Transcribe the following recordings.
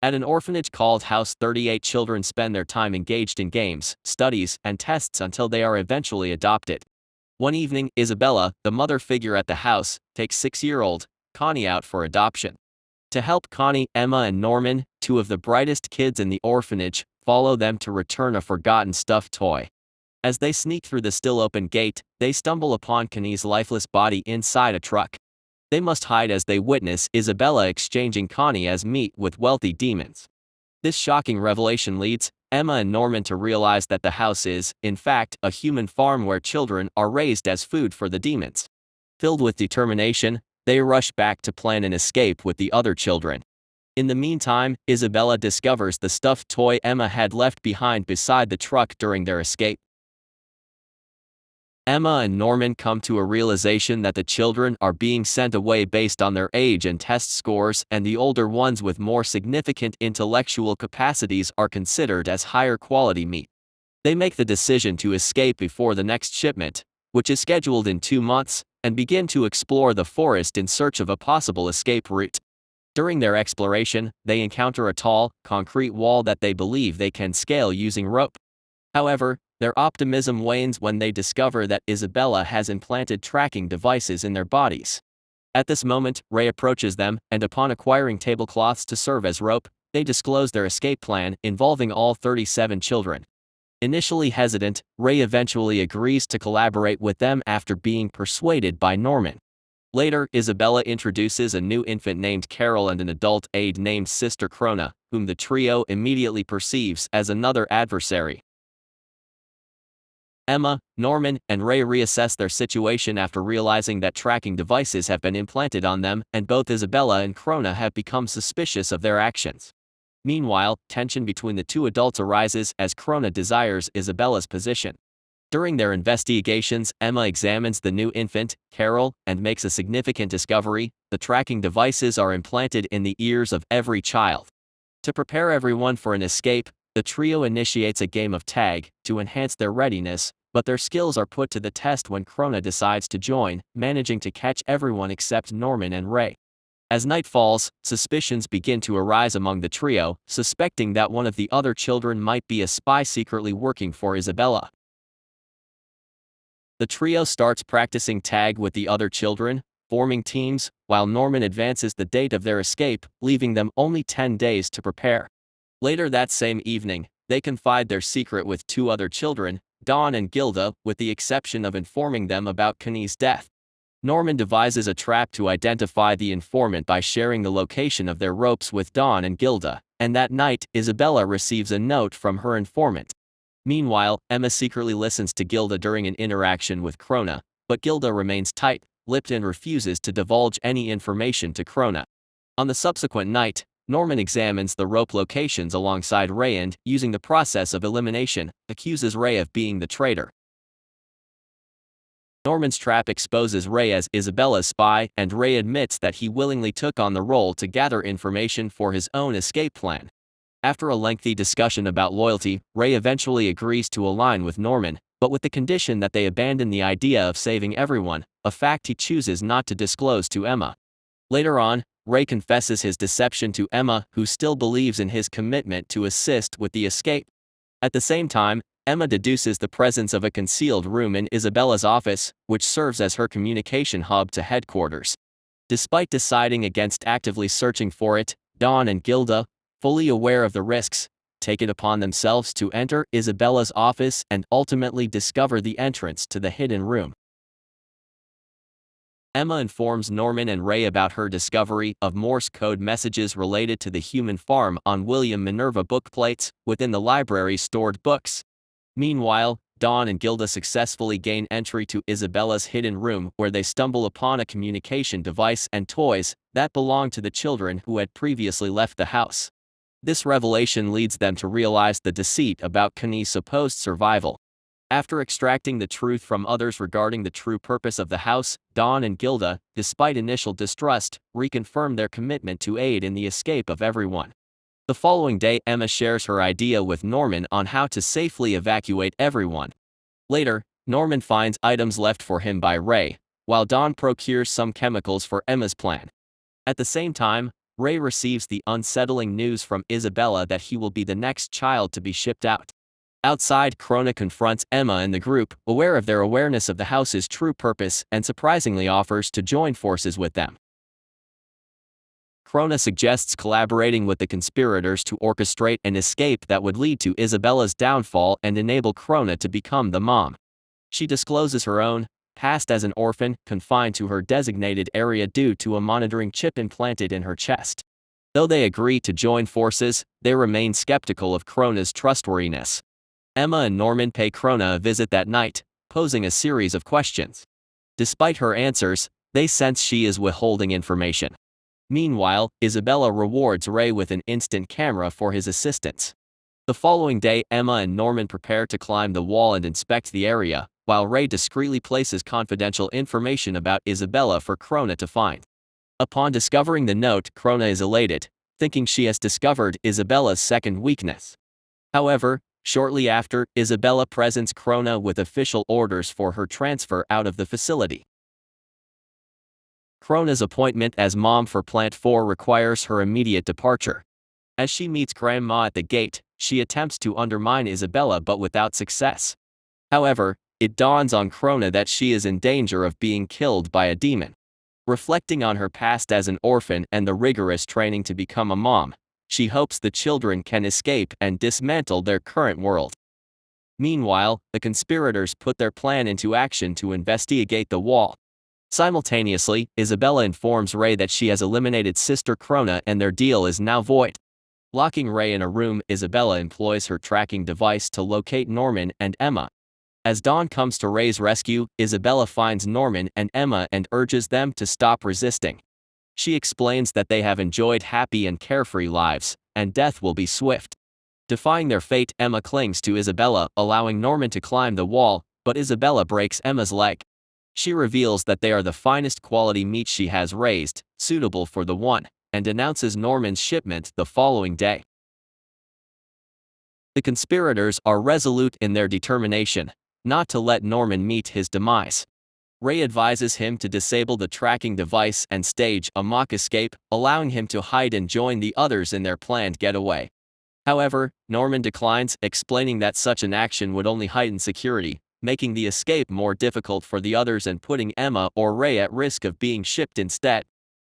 At an orphanage called House 38, children spend their time engaged in games, studies, and tests until they are eventually adopted. One evening, Isabella, the mother figure at the house, takes 6-year-old Connie out for adoption. To help Connie, Emma and Norman, two of the brightest kids in the orphanage, follow them to return a forgotten stuffed toy. As they sneak through the still open gate, they stumble upon Connie's lifeless body inside a truck. They must hide as they witness Isabella exchanging Connie as meat with wealthy demons. This shocking revelation leads Emma and Norman to realize that the house is, in fact, a human farm where children are raised as food for the demons. Filled with determination, they rush back to plan an escape with the other children. In the meantime, Isabella discovers the stuffed toy Emma had left behind beside the truck during their escape. Emma and Norman come to a realization that the children are being sent away based on their age and test scores, and the older ones with more significant intellectual capacities are considered as higher quality meat. They make the decision to escape before the next shipment, which is scheduled in 2 months, and begin to explore the forest in search of a possible escape route. During their exploration, they encounter a tall, concrete wall that they believe they can scale using rope. However, their optimism wanes when they discover that Isabella has implanted tracking devices in their bodies. At this moment, Ray approaches them, and upon acquiring tablecloths to serve as rope, they disclose their escape plan involving all 37 children. Initially hesitant, Ray eventually agrees to collaborate with them after being persuaded by Norman. Later, Isabella introduces a new infant named Carol and an adult aide named Sister Krona, whom the trio immediately perceives as another adversary. Emma, Norman, and Ray reassess their situation after realizing that tracking devices have been implanted on them, and both Isabella and Krona have become suspicious of their actions. Meanwhile, tension between the two adults arises as Krona desires Isabella's position. During their investigations, Emma examines the new infant, Carol, and makes a significant discovery: the tracking devices are implanted in the ears of every child. To prepare everyone for an escape, the trio initiates a game of tag to enhance their readiness, but their skills are put to the test when Krona decides to join, managing to catch everyone except Norman and Ray. As night falls, suspicions begin to arise among the trio, suspecting that one of the other children might be a spy secretly working for Isabella. The trio starts practicing tag with the other children, forming teams, while Norman advances the date of their escape, leaving them only 10 days to prepare. Later that same evening, they confide their secret with 2 other children, Dawn and Gilda, with the exception of informing them about Connie's death. Norman devises a trap to identify the informant by sharing the location of their ropes with Dawn and Gilda, and that night, Isabella receives a note from her informant. Meanwhile, Emma secretly listens to Gilda during an interaction with Krona, but Gilda remains tight-lipped and refuses to divulge any information to Krona. On the subsequent night, Norman examines the rope locations alongside Ray and, using the process of elimination, accuses Ray of being the traitor. Norman's trap exposes Ray as Isabella's spy, and Ray admits that he willingly took on the role to gather information for his own escape plan. After a lengthy discussion about loyalty, Ray eventually agrees to align with Norman, but with the condition that they abandon the idea of saving everyone, a fact he chooses not to disclose to Emma. Later on, Ray confesses his deception to Emma, who still believes in his commitment to assist with the escape. At the same time, Emma deduces the presence of a concealed room in Isabella's office, which serves as her communication hub to headquarters. Despite deciding against actively searching for it, Dawn and Gilda, fully aware of the risks, take it upon themselves to enter Isabella's office and ultimately discover the entrance to the hidden room. Emma informs Norman and Ray about her discovery of Morse code messages related to the human farm on William Minerva bookplates within the library's stored books. Meanwhile, Dawn and Gilda successfully gain entry to Isabella's hidden room, where they stumble upon a communication device and toys that belonged to the children who had previously left the house. This revelation leads them to realize the deceit about Connie's supposed survival. After extracting the truth from others regarding the true purpose of the house, Dawn and Gilda, despite initial distrust, reconfirm their commitment to aid in the escape of everyone. The following day, Emma shares her idea with Norman on how to safely evacuate everyone. Later, Norman finds items left for him by Ray, while Dawn procures some chemicals for Emma's plan. At the same time, Ray receives the unsettling news from Isabella that he will be the next child to be shipped out. Outside, Krona confronts Emma and the group, aware of their awareness of the house's true purpose, and surprisingly offers to join forces with them. Krona suggests collaborating with the conspirators to orchestrate an escape that would lead to Isabella's downfall and enable Krona to become the mom. She discloses her own past as an orphan, confined to her designated area due to a monitoring chip implanted in her chest. Though they agree to join forces, they remain skeptical of Krona's trustworthiness. Emma and Norman pay Krona a visit that night, posing a series of questions. Despite her answers, they sense she is withholding information. Meanwhile, Isabella rewards Ray with an instant camera for his assistance. The following day, Emma and Norman prepare to climb the wall and inspect the area, while Ray discreetly places confidential information about Isabella for Krona to find. Upon discovering the note, Krona is elated, thinking she has discovered Isabella's second weakness. However, shortly after, Isabella presents Krona with official orders for her transfer out of the facility. Krona's appointment as mom for Plant 4 requires her immediate departure. As she meets Grandma at the gate, she attempts to undermine Isabella but without success. However, it dawns on Krona that she is in danger of being killed by a demon. Reflecting on her past as an orphan and the rigorous training to become a mom, she hopes the children can escape and dismantle their current world. Meanwhile, the conspirators put their plan into action to investigate the wall. Simultaneously, Isabella informs Ray that she has eliminated Sister Krona and their deal is now void. Locking Ray in a room, Isabella employs her tracking device to locate Norman and Emma. As dawn comes to Ray's rescue, Isabella finds Norman and Emma and urges them to stop resisting. She explains that they have enjoyed happy and carefree lives, and death will be swift. Defying their fate, Emma clings to Isabella, allowing Norman to climb the wall, but Isabella breaks Emma's leg. She reveals that they are the finest quality meat she has raised, suitable for the one, and announces Norman's shipment the following day. The conspirators are resolute in their determination not to let Norman meet his demise. Ray advises him to disable the tracking device and stage a mock escape, allowing him to hide and join the others in their planned getaway. However, Norman declines, explaining that such an action would only heighten security, making the escape more difficult for the others and putting Emma or Ray at risk of being shipped instead.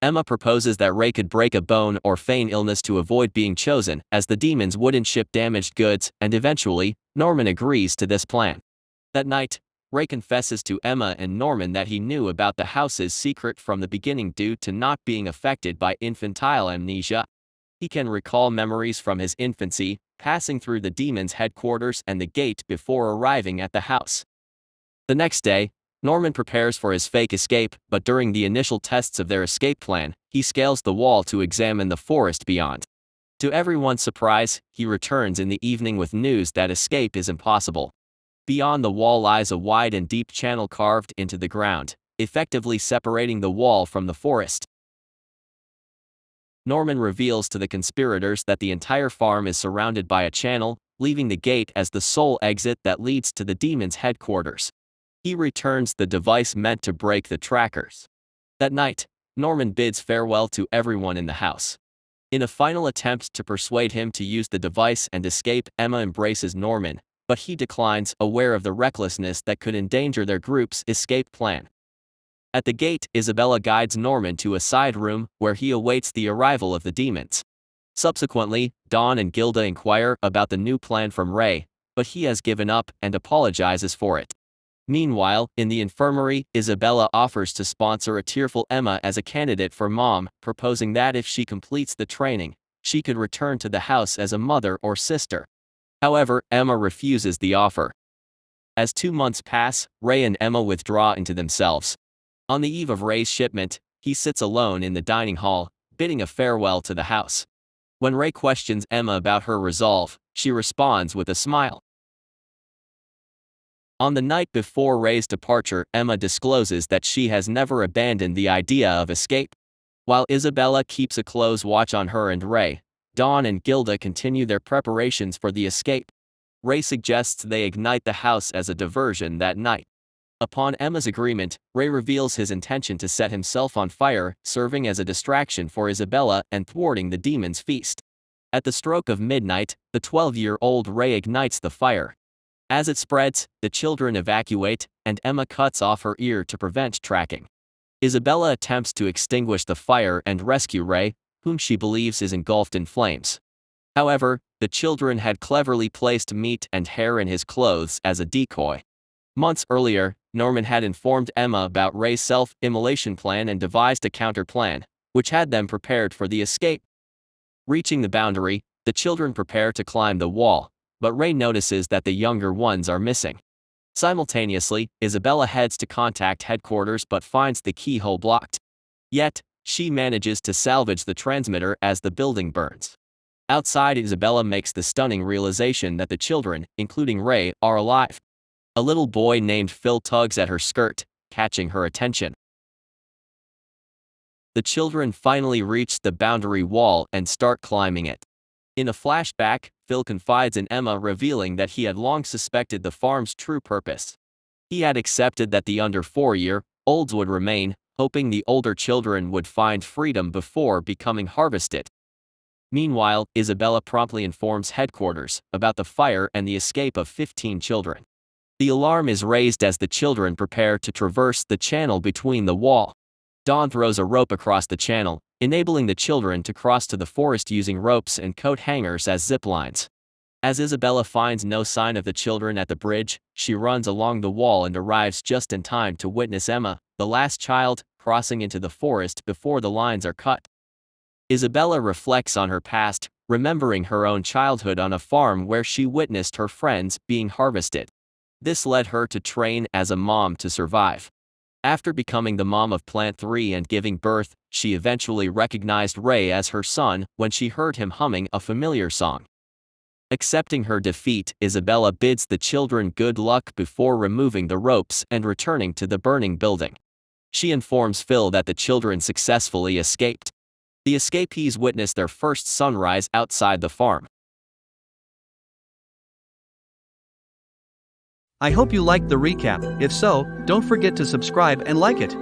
Emma proposes that Ray could break a bone or feign illness to avoid being chosen, as the demons wouldn't ship damaged goods, and eventually, Norman agrees to this plan. That night, Ray confesses to Emma and Norman that he knew about the house's secret from the beginning due to not being affected by infantile amnesia. He can recall memories from his infancy, passing through the demon's headquarters and the gate before arriving at the house. The next day, Norman prepares for his fake escape, but during the initial tests of their escape plan, he scales the wall to examine the forest beyond. To everyone's surprise, he returns in the evening with news that escape is impossible. Beyond the wall lies a wide and deep channel carved into the ground, effectively separating the wall from the forest. Norman reveals to the conspirators that the entire farm is surrounded by a channel, leaving the gate as the sole exit that leads to the demon's headquarters. He returns the device meant to break the trackers. That night, Norman bids farewell to everyone in the house. In a final attempt to persuade him to use the device and escape, Emma embraces Norman, but he declines, aware of the recklessness that could endanger their group's escape plan. At the gate, Isabella guides Norman to a side room, where he awaits the arrival of the demons. Subsequently, Dawn and Gilda inquire about the new plan from Ray, but he has given up and apologizes for it. Meanwhile, in the infirmary, Isabella offers to sponsor a tearful Emma as a candidate for mom, proposing that if she completes the training, she could return to the house as a mother or sister. However, Emma refuses the offer. As 2 months pass, Ray and Emma withdraw into themselves. On the eve of Ray's shipment, he sits alone in the dining hall, bidding a farewell to the house. When Ray questions Emma about her resolve, she responds with a smile. On the night before Ray's departure, Emma discloses that she has never abandoned the idea of escape. While Isabella keeps a close watch on her and Ray, Dawn and Gilda continue their preparations for the escape. Ray suggests they ignite the house as a diversion that night. Upon Emma's agreement, Ray reveals his intention to set himself on fire, serving as a distraction for Isabella and thwarting the demon's feast. At the stroke of midnight, the 12-year-old Ray ignites the fire. As it spreads, the children evacuate, and Emma cuts off her ear to prevent tracking. Isabella attempts to extinguish the fire and rescue Ray, whom she believes is engulfed in flames. However, the children had cleverly placed meat and hair in his clothes as a decoy. Months earlier, Norman had informed Emma about Ray's self-immolation plan and devised a counter-plan, which had them prepared for the escape. Reaching the boundary, the children prepare to climb the wall, but Ray notices that the younger ones are missing. Simultaneously, Isabella heads to contact headquarters but finds the keyhole blocked. Yet, she manages to salvage the transmitter as the building burns. Outside, Isabella makes the stunning realization that the children, including Ray, are alive. A little boy named Phil tugs at her skirt, catching her attention. The children finally reach the boundary wall and start climbing it. In a flashback, Phil confides in Emma, revealing that he had long suspected the farm's true purpose. He had accepted that the under 4-year-olds would remain, hoping the older children would find freedom before becoming harvested. Meanwhile, Isabella promptly informs headquarters about the fire and the escape of 15 children. The alarm is raised as the children prepare to traverse the channel between the wall. Dawn throws a rope across the channel, enabling the children to cross to the forest using ropes and coat hangers as zip lines. As Isabella finds no sign of the children at the bridge, she runs along the wall and arrives just in time to witness Emma, the last child, crossing into the forest before the lines are cut. Isabella reflects on her past, remembering her own childhood on a farm where she witnessed her friends being harvested. This led her to train as a mom to survive. After becoming the mom of Plant 3 and giving birth, she eventually recognized Ray as her son when she heard him humming a familiar song. Accepting her defeat, Isabella bids the children good luck before removing the ropes and returning to the burning building. She informs Phil that the children successfully escaped. The escapees witness their first sunrise outside the farm. I hope you liked the recap. If so, don't forget to subscribe and like it.